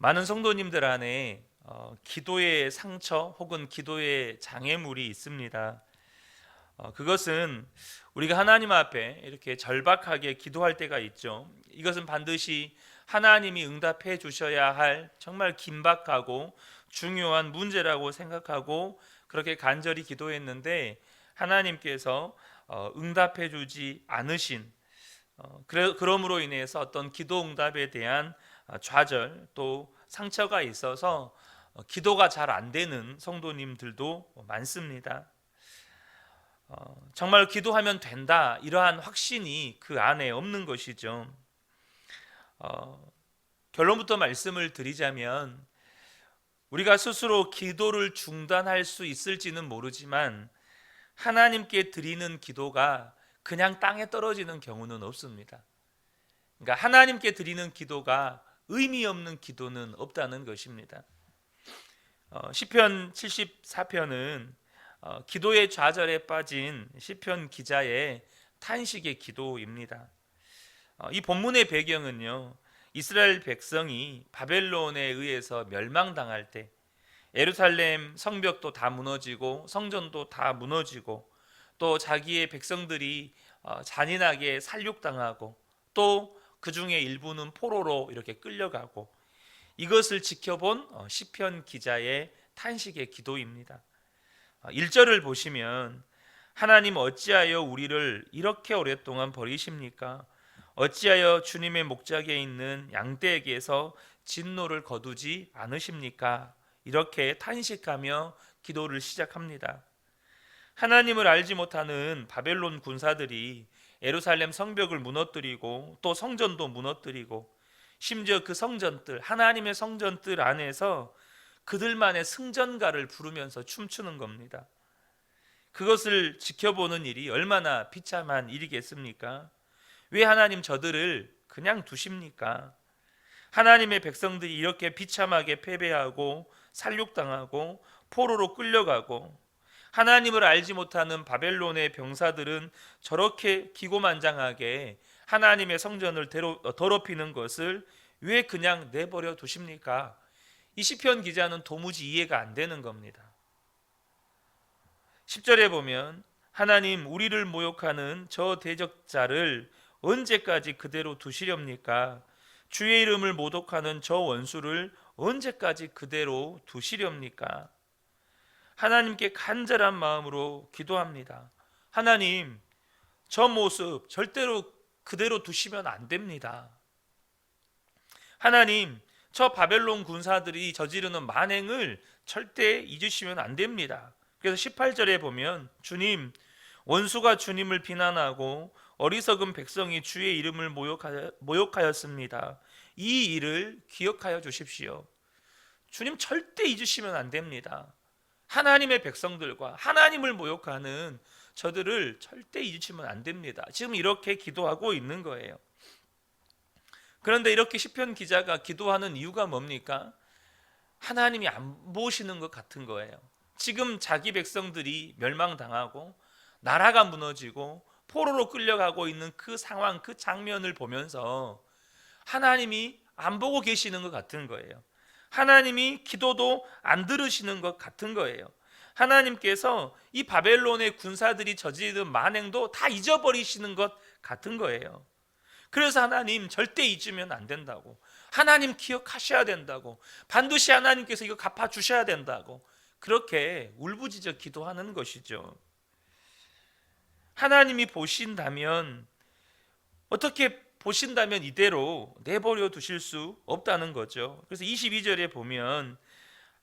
많은 성도님들 안에 기도의 상처 혹은 기도의 장애물이 있습니다. 그것은 우리가 하나님 앞에 이렇게 절박하게 기도할 때가 있죠. 이것은 반드시 하나님이 응답해 주셔야 할 정말 긴박하고 중요한 문제라고 생각하고 그렇게 간절히 기도했는데 하나님께서 응답해 주지 않으신, 그러므로 인해서 어떤 기도 응답에 대한 좌절 또 상처가 있어서 기도가 잘 안 되는 성도님들도 많습니다. 정말 기도하면 된다 이러한 확신이 그 안에 없는 것이죠. 어, 결론부터 말씀을 드리자면 우리가 스스로 기도를 중단할 수 있을지는 모르지만 하나님께 드리는 기도가 그냥 땅에 떨어지는 경우는 없습니다. 그러니까 하나님께 드리는 기도가 의미 없는 기도는 없다는 것입니다. 시편 74편은 기도의 좌절에 빠진 시편 기자의 탄식의 기도입니다. 이 본문의 배경은요, 이스라엘 백성이 바벨론에 의해서 멸망당할 때 예루살렘 성벽도 다 무너지고 성전도 다 무너지고 또 자기의 백성들이 잔인하게 살육당하고 또 그 중에 일부는 포로로 이렇게 끌려가고 이것을 지켜본 시편 기자의 탄식의 기도입니다. 1절을 보시면 하나님 어찌하여 우리를 이렇게 오랫동안 버리십니까? 어찌하여 주님의 목자기에 있는 양떼에게서 진노를 거두지 않으십니까? 이렇게 탄식하며 기도를 시작합니다. 하나님을 알지 못하는 바벨론 군사들이 예루살렘 성벽을 무너뜨리고 또 성전도 무너뜨리고 심지어 그 성전들, 하나님의 성전들 안에서 그들만의 승전가를 부르면서 춤추는 겁니다. 그것을 지켜보는 일이 얼마나 비참한 일이겠습니까? 왜 하나님 저들을 그냥 두십니까? 하나님의 백성들이 이렇게 비참하게 패배하고 살육당하고 포로로 끌려가고 하나님을 알지 못하는 바벨론의 병사들은 저렇게 기고만장하게 하나님의 성전을 더럽히는 것을 왜 그냥 내버려 두십니까? 이 시편 기자는 도무지 이해가 안 되는 겁니다. 10절에 보면 하나님 우리를 모욕하는 저 대적자를 언제까지 그대로 두시렵니까? 주의 이름을 모독하는 저 원수를 언제까지 그대로 두시렵니까? 하나님께 간절한 마음으로 기도합니다. 하나님, 저 모습 절대로 그대로 두시면 안 됩니다. 하나님, 저 바벨론 군사들이 저지르는 만행을 절대 잊으시면 안 됩니다. 그래서 18절에 보면 주님, 원수가 주님을 비난하고 어리석은 백성이 주의 이름을 모욕하였습니다. 이 일을 기억하여 주십시오. 주님 절대 잊으시면 안 됩니다. 하나님의 백성들과 하나님을 모욕하는 저들을 절대 잊으시면 안 됩니다. 지금 이렇게 기도하고 있는 거예요. 그런데 이렇게 시편 기자가 기도하는 이유가 뭡니까? 하나님이 안 보시는 것 같은 거예요. 지금 자기 백성들이 멸망당하고 나라가 무너지고 포로로 끌려가고 있는 그 상황, 그 장면을 보면서 하나님이 안 보고 계시는 것 같은 거예요. 하나님이 기도도 안 들으시는 것 같은 거예요. 하나님께서 이 바벨론의 군사들이 저지른 만행도 다 잊어버리시는 것 같은 거예요. 그래서 하나님 절대 잊으면 안 된다고, 하나님 기억하셔야 된다고, 반드시 하나님께서 이거 갚아주셔야 된다고 그렇게 울부짖어 기도하는 것이죠. 하나님이 보신다면, 어떻게 보신다면 이대로 내버려 두실 수 없다는 거죠. 그래서 22절에 보면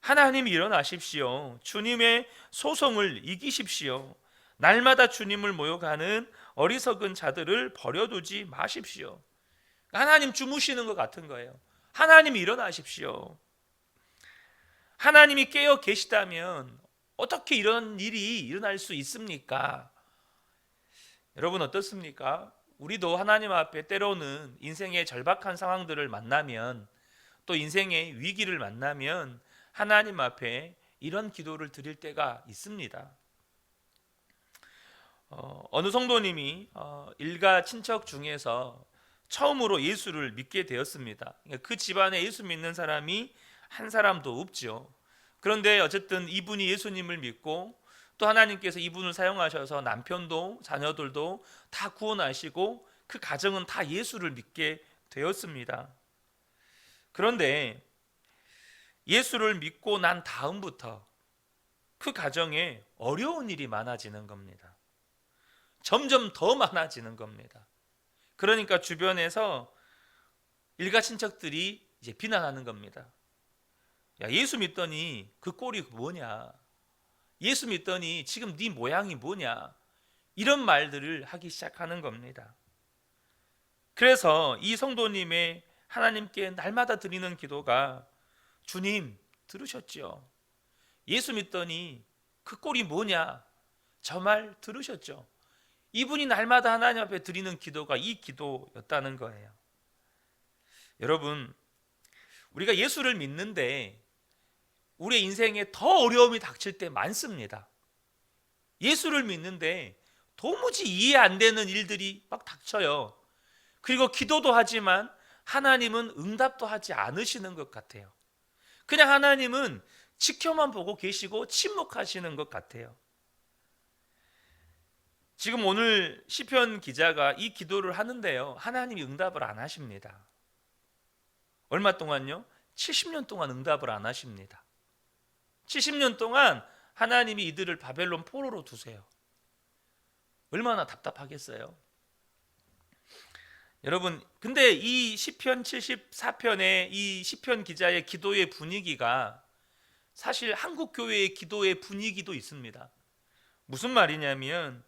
하나님 일어나십시오. 주님의 소송을 이기십시오. 날마다 주님을 모욕하는 어리석은 자들을 버려두지 마십시오. 하나님 주무시는 것 같은 거예요. 하나님 일어나십시오. 하나님이 깨어 계시다면 어떻게 이런 일이 일어날 수 있습니까? 여러분 어떻습니까? 우리도 하나님 앞에 때로는 인생의 절박한 상황들을 만나면, 또 인생의 위기를 만나면 하나님 앞에 이런 기도를 드릴 때가 있습니다. 어느 성도님이 일가 친척 중에서 처음으로 예수를 믿게 되었습니다. 그 집안에 예수 믿는 사람이 한 사람도 없죠. 그런데 어쨌든 이분이 예수님을 믿고 또 하나님께서 이분을 사용하셔서 남편도 자녀들도 다 구원하시고 그 가정은 다 예수를 믿게 되었습니다. 그런데 예수를 믿고 난 다음부터 그 가정에 어려운 일이 많아지는 겁니다. 점점 더 많아지는 겁니다. 그러니까 주변에서 일가 친척들이 이제 비난하는 겁니다. 야, 예수 믿더니 그 꼴이 뭐냐? 예수 믿더니 지금 네 모양이 뭐냐? 이런 말들을 하기 시작하는 겁니다. 그래서 이 성도님의 하나님께 날마다 드리는 기도가 주님 들으셨죠? 예수 믿더니 그 꼴이 뭐냐? 저 말 들으셨죠? 이분이 날마다 하나님 앞에 드리는 기도가 이 기도였다는 거예요. 여러분, 우리가 예수를 믿는데 우리의 인생에 더 어려움이 닥칠 때 많습니다. 예수를 믿는데 도무지 이해 안 되는 일들이 막 닥쳐요. 그리고 기도도 하지만 하나님은 응답도 하지 않으시는 것 같아요. 그냥 하나님은 지켜만 보고 계시고 침묵하시는 것 같아요. 지금 오늘 시편 기자가 이 기도를 하는데요, 하나님이 응답을 안 하십니다. 얼마 동안요? 70년 동안 응답을 안 하십니다. 70년 동안 하나님이 이들을 바벨론 포로로 두세요. 얼마나 답답하겠어요. 여러분, 근데 이 시편 74편의 이 시편 기자의 기도의 분위기가 사실 한국 교회의 기도의 분위기도 있습니다. 무슨 말이냐면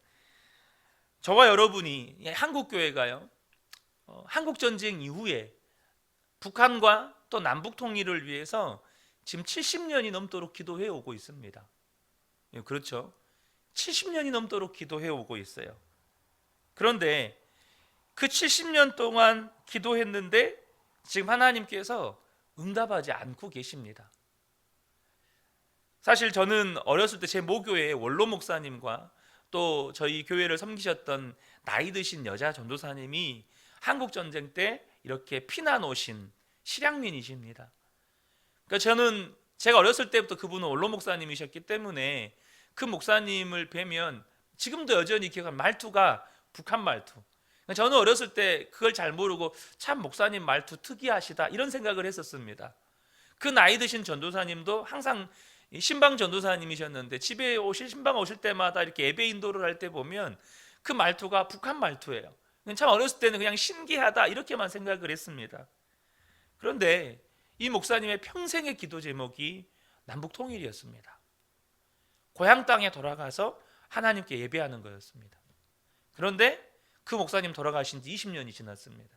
저와 여러분이 한국 교회가요, 한국 전쟁 이후에 북한과 또 남북 통일을 위해서 지금 70년이 넘도록 기도해 오고 있습니다. 그렇죠? 70년이 넘도록 기도해 오고 있어요. 그런데 그 70년 동안 기도했는데 지금 하나님께서 응답하지 않고 계십니다. 사실 저는 어렸을 때 제 모교의 원로 목사님과 또 저희 교회를 섬기셨던 나이 드신 여자 전도사님이 한국 전쟁 때 이렇게 피난 오신 실향민이십니다. 그러니까 제가 어렸을 때부터 그분은 원로 목사님이셨기 때문에 그 목사님을 뵈면 지금도 여전히 기억하는 말투가 북한 말투. 저는 어렸을 때 그걸 잘 모르고 참 목사님 말투 특이하시다 이런 생각을 했었습니다. 그 나이 드신 전도사님도 항상 신방 전도사님이셨는데 집에 신방 오실 때마다 이렇게 예배 인도를 할 때 보면 그 말투가 북한 말투예요. 참 어렸을 때는 그냥 신기하다 이렇게만 생각을 했습니다. 그런데 이 목사님의 평생의 기도 제목이 남북 통일이었습니다. 고향 땅에 돌아가서 하나님께 예배하는 거였습니다. 그런데 그 목사님 돌아가신 지 20년이 지났습니다.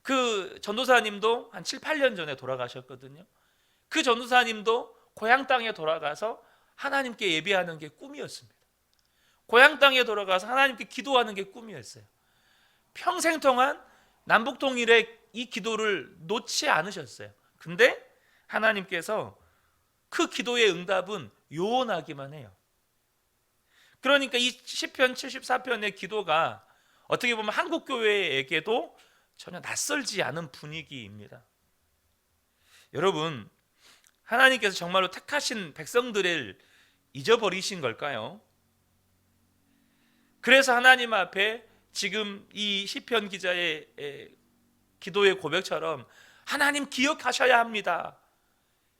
그 전도사님도 한 7, 8년 전에 돌아가셨거든요. 그 전도사님도 고향 땅에 돌아가서 하나님께 예배하는 게 꿈이었습니다. 고향 땅에 돌아가서 하나님께 기도하는 게 꿈이었어요. 평생 동안 남북 통일의 이 기도를 놓지 않으셨어요. 근데 하나님께서 그 기도의 응답은 요원하기만 해요. 그러니까 이 시편 74편의 기도가 어떻게 보면 한국 교회에게도 전혀 낯설지 않은 분위기입니다. 여러분, 하나님께서 정말로 택하신 백성들을 잊어버리신 걸까요? 그래서 하나님 앞에 지금 이 시편 기자의 기도의 고백처럼 하나님 기억하셔야 합니다.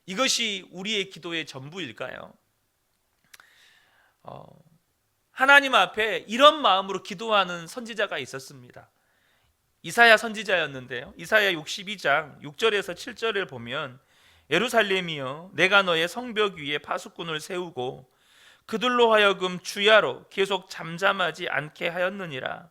이것이 우리의 기도의 전부일까요? 하나님 앞에 이런 마음으로 기도하는 선지자가 있었습니다. 이사야 선지자였는데요, 이사야 62장 6절에서 7절을 보면 예루살렘이여 내가 너의 성벽 위에 파수꾼을 세우고 그들로 하여금 주야로 계속 잠잠하지 않게 하였느니라.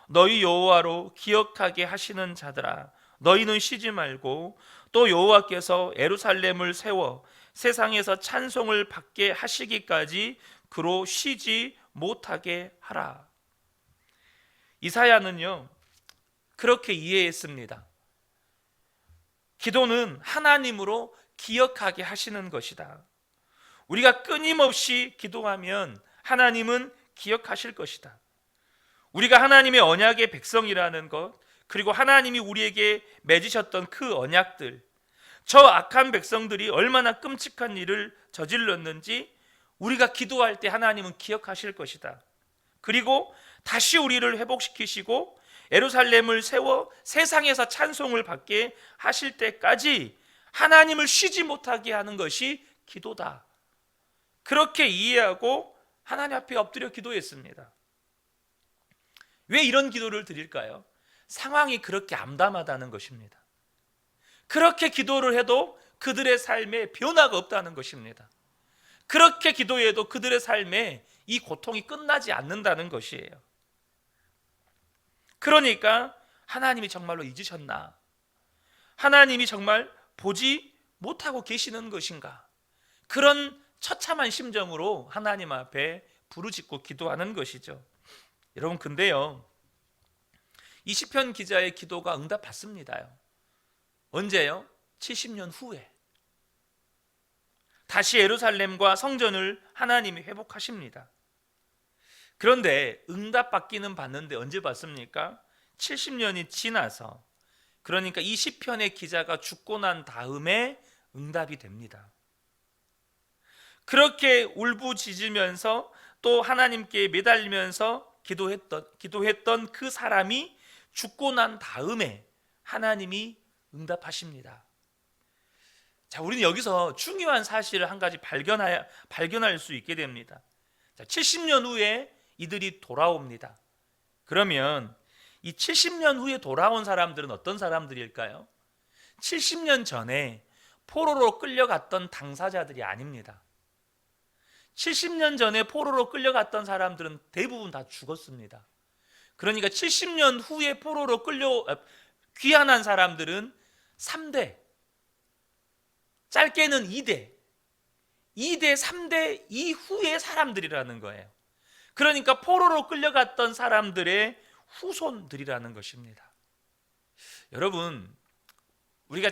너희 여호와로 기억하게 하시는 자들아 너희는 쉬지 말고 또 여호와께서 예루살렘을 세워 세상에서 찬송을 받게 하시기까지 그로 쉬지 못하게 하라. 이사야는요 그렇게 이해했습니다. 기도는 하나님으로 기억하게 하시는 것이다. 우리가 끊임없이 기도하면 하나님은 기억하실 것이다. 우리가 하나님의 언약의 백성이라는 것, 그리고 하나님이 우리에게 맺으셨던 그 언약들, 저 악한 백성들이 얼마나 끔찍한 일을 저질렀는지 우리가 기도할 때 하나님은 기억하실 것이다. 그리고 다시 우리를 회복시키시고 예루살렘을 세워 세상에서 찬송을 받게 하실 때까지 하나님을 쉬지 못하게 하는 것이 기도다. 그렇게 이해하고 하나님 앞에 엎드려 기도했습니다. 왜 이런 기도를 드릴까요? 상황이 그렇게 암담하다는 것입니다. 그렇게 기도를 해도 그들의 삶에 변화가 없다는 것입니다. 그렇게 기도해도 그들의 삶에 이 고통이 끝나지 않는다는 것이에요. 그러니까 하나님이 정말로 잊으셨나? 하나님이 정말 보지 못하고 계시는 것인가? 그런 처참한 심정으로 하나님 앞에 부르짖고 기도하는 것이죠. 여러분, 근데요, 이 시편 기자의 기도가 응답받습니다요. 언제요? 70년 후에 다시 예루살렘과 성전을 하나님이 회복하십니다. 그런데 응답받기는 받는데 언제 받습니까? 70년이 지나서, 그러니까 이 시편의 기자가 죽고 난 다음에 응답이 됩니다. 그렇게 울부짖으면서 또 하나님께 매달리면서 기도했던 그 사람이 죽고 난 다음에 하나님이 응답하십니다. 자, 우리는 여기서 중요한 사실을 한 가지 발견할 수 있게 됩니다. 자, 70년 후에 이들이 돌아옵니다. 그러면 이 70년 후에 돌아온 사람들은 어떤 사람들일까요? 70년 전에 포로로 끌려갔던 당사자들이 아닙니다. 70년 전에 포로로 끌려갔던 사람들은 대부분 다 죽었습니다. 그러니까 70년 후에 포로로 귀환한 사람들은 3대, 짧게는 2대, 3대 이후의 사람들이라는 거예요. 그러니까 포로로 끌려갔던 사람들의 후손들이라는 것입니다. 여러분, 우리가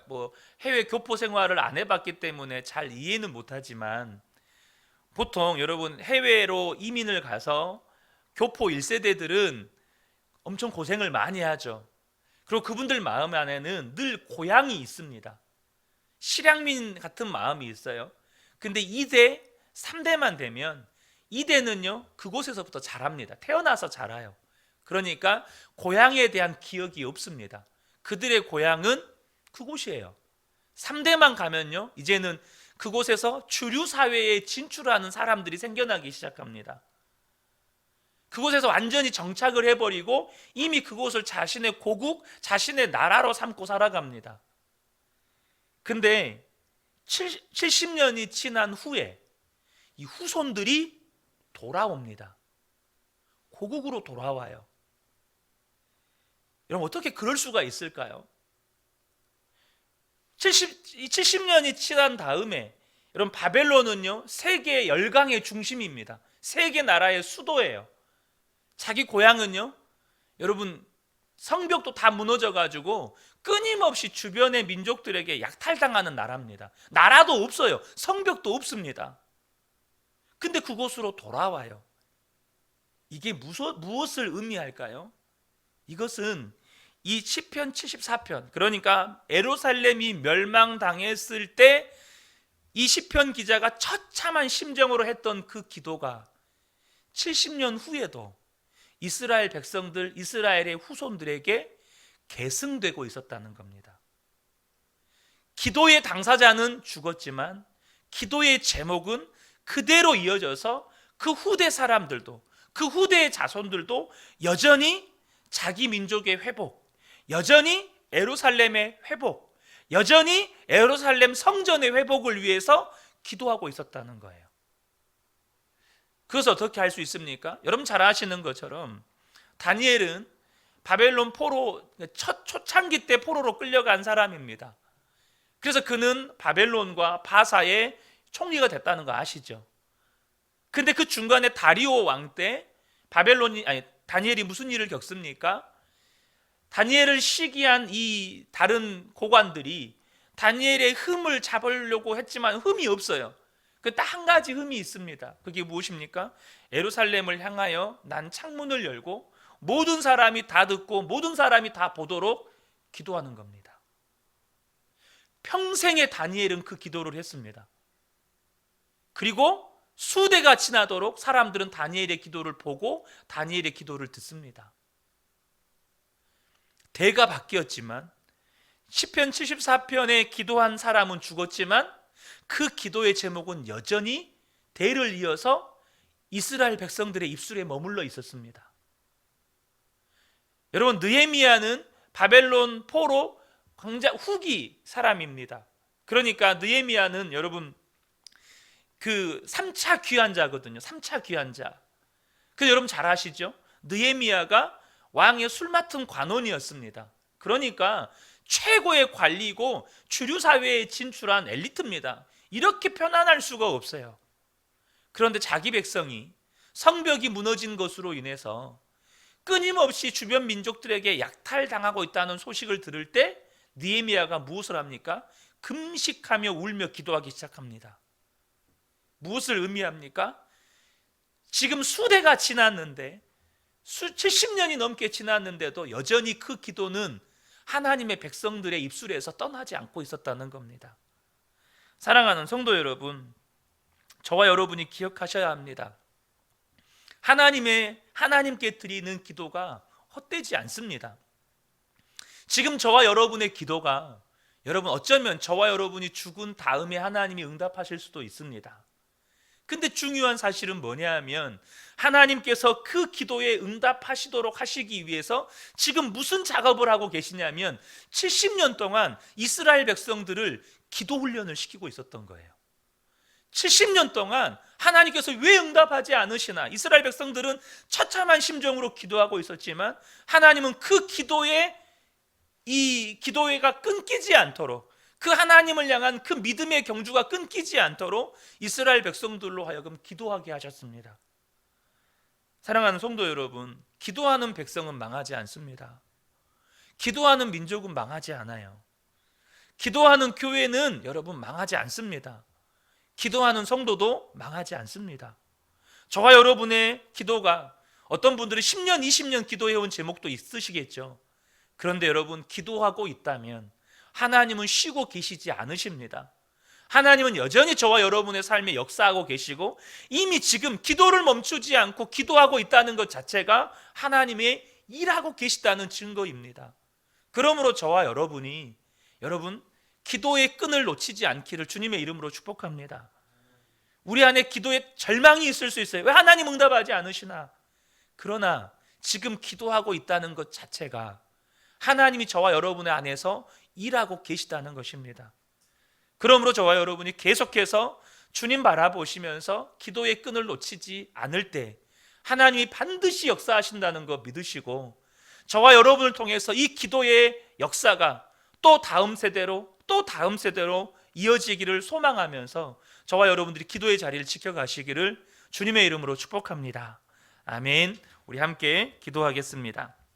뭐 해외 교포 생활을 안 해봤기 때문에 잘 이해는 못하지만, 보통 여러분 해외로 이민을 가서 교포 1세대들은 엄청 고생을 많이 하죠. 그리고 그분들 마음 안에는 늘 고향이 있습니다. 실향민 같은 마음이 있어요. 근데 2대, 3대만 되면 2대는요 그곳에서부터 자랍니다. 태어나서 자라요. 그러니까 고향에 대한 기억이 없습니다. 그들의 고향은 그곳이에요. 3대만 가면요 이제는 그곳에서 주류 사회에 진출하는 사람들이 생겨나기 시작합니다. 그곳에서 완전히 정착을 해버리고 이미 그곳을 자신의 고국, 자신의 나라로 삼고 살아갑니다. 근데 70년이 지난 후에 이 후손들이 돌아옵니다. 고국으로 돌아와요. 여러분, 어떻게 그럴 수가 있을까요? 70년이 지난 다음에, 여러분, 바벨론은요 세계 열강의 중심입니다. 세계 나라의 수도예요. 자기 고향은요, 여러분, 성벽도 다 무너져가지고 끊임없이 주변의 민족들에게 약탈당하는 나라입니다. 나라도 없어요. 성벽도 없습니다. 근데 그곳으로 돌아와요. 이게 무엇을 의미할까요? 이것은 이 시편 74편, 그러니까 예루살렘이 멸망당했을 때 이 시편 기자가 처참한 심정으로 했던 그 기도가 70년 후에도 이스라엘 백성들, 이스라엘의 후손들에게 계승되고 있었다는 겁니다. 기도의 당사자는 죽었지만 기도의 제목은 그대로 이어져서 그 후대 사람들도, 그 후대의 자손들도 여전히 자기 민족의 회복, 여전히 예루살렘의 회복, 여전히 예루살렘 성전의 회복을 위해서 기도하고 있었다는 거예요. 그것을 어떻게 할 수 있습니까? 여러분 잘 아시는 것처럼 다니엘은 바벨론 포로, 첫 초창기 때 포로로 끌려간 사람입니다. 그래서 그는 바벨론과 바사의 총리가 됐다는 거 아시죠? 근데 그 중간에 다리오 왕 때 다니엘이 무슨 일을 겪습니까? 다니엘을 시기한 이 다른 고관들이 다니엘의 흠을 잡으려고 했지만 흠이 없어요. 그 딱 한 가지 흠이 있습니다. 그게 무엇입니까? 예루살렘을 향하여 난 창문을 열고 모든 사람이 다 듣고 모든 사람이 다 보도록 기도하는 겁니다. 평생에 다니엘은 그 기도를 했습니다. 그리고 수대가 지나도록 사람들은 다니엘의 기도를 보고 다니엘의 기도를 듣습니다. 대가 바뀌었지만 시편 74편에 기도한 사람은 죽었지만 그 기도의 제목은 여전히 대를 이어서 이스라엘 백성들의 입술에 머물러 있었습니다. 여러분, 느헤미야는 바벨론 포로 광자 후기 사람입니다. 그러니까 느헤미야는 여러분 그 3차 귀환자거든요. 3차 귀환자. 그 여러분 잘 아시죠? 느헤미야가 왕의 술 맡은 관원이었습니다. 그러니까 최고의 관리고 주류 사회에 진출한 엘리트입니다. 이렇게 편안할 수가 없어요. 그런데 자기 백성이 성벽이 무너진 것으로 인해서 끊임없이 주변 민족들에게 약탈당하고 있다는 소식을 들을 때 느헤미야가 무엇을 합니까? 금식하며 울며 기도하기 시작합니다. 무엇을 의미합니까? 지금 수대가 지났는데 70년이 넘게 지났는데도 여전히 그 기도는 하나님의 백성들의 입술에서 떠나지 않고 있었다는 겁니다. 사랑하는 성도 여러분, 저와 여러분이 기억하셔야 합니다. 하나님께 드리는 기도가 헛되지 않습니다. 지금 저와 여러분의 기도가 여러분 어쩌면 저와 여러분이 죽은 다음에 하나님이 응답하실 수도 있습니다. 근데 중요한 사실은 뭐냐 하면 하나님께서 그 기도에 응답하시도록 하시기 위해서 지금 무슨 작업을 하고 계시냐면 70년 동안 이스라엘 백성들을 기도 훈련을 시키고 있었던 거예요. 70년 동안 하나님께서 왜 응답하지 않으시나, 이스라엘 백성들은 처참한 심정으로 기도하고 있었지만 하나님은 그 이 기도회가 끊기지 않도록, 그 하나님을 향한 그 믿음의 경주가 끊기지 않도록 이스라엘 백성들로 하여금 기도하게 하셨습니다. 사랑하는 성도 여러분, 기도하는 백성은 망하지 않습니다. 기도하는 민족은 망하지 않아요. 기도하는 교회는 여러분 망하지 않습니다. 기도하는 성도도 망하지 않습니다. 저와 여러분의 기도가, 어떤 분들은 10년, 20년 기도해온 제목도 있으시겠죠. 그런데 여러분, 기도하고 있다면 하나님은 쉬고 계시지 않으십니다. 하나님은 여전히 저와 여러분의 삶에 역사하고 계시고 이미 지금 기도를 멈추지 않고 기도하고 있다는 것 자체가 하나님의 일하고 계시다는 증거입니다. 그러므로 저와 여러분이 기도의 끈을 놓치지 않기를 주님의 이름으로 축복합니다. 우리 안에 기도에 절망이 있을 수 있어요. 왜 하나님 응답하지 않으시나? 그러나 지금 기도하고 있다는 것 자체가 하나님이 저와 여러분의 안에서 일하고 계시다는 것입니다. 그러므로 저와 여러분이 계속해서 주님 바라보시면서 기도의 끈을 놓치지 않을 때 하나님이 반드시 역사하신다는 거 믿으시고, 저와 여러분을 통해서 이 기도의 역사가 또 다음 세대로 이어지기를 소망하면서 저와 여러분들이 기도의 자리를 지켜가시기를 주님의 이름으로 축복합니다. 아멘. 우리 함께 기도하겠습니다.